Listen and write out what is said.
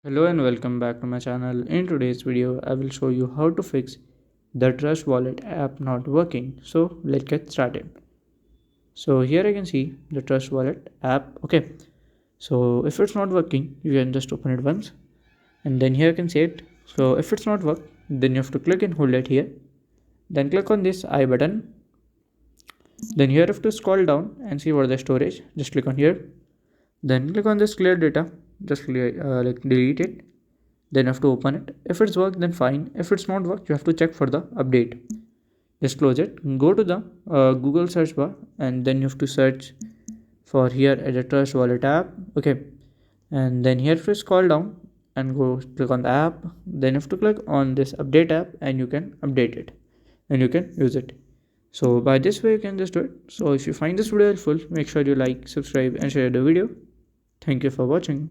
Hello and welcome back to my channel. In today's video, I will show you how to fix the Trust Wallet app not working. So let's get started. So here I can see the Trust Wallet app. Okay. So if it's not working, you can just open it once and then here I can see it. So if it's not work, then you have to click and hold it here. Then click on this I button. Then here you have to scroll down and see what the storage. Just click on here. Then click on this clear data. Just delete it. Then you have to open it. If it's worked, then fine. If it's not worked, you have to check for the update. Just close it. Go to the Google search bar and then you have to search for here at the Trust Wallet app. Okay, and then here to scroll down and go click on the app. Then you have to click on this update app and you can update it and you can use it. So by this way you can just do it. So if you find this video helpful, make sure you like, subscribe and share the video. Thank you for watching.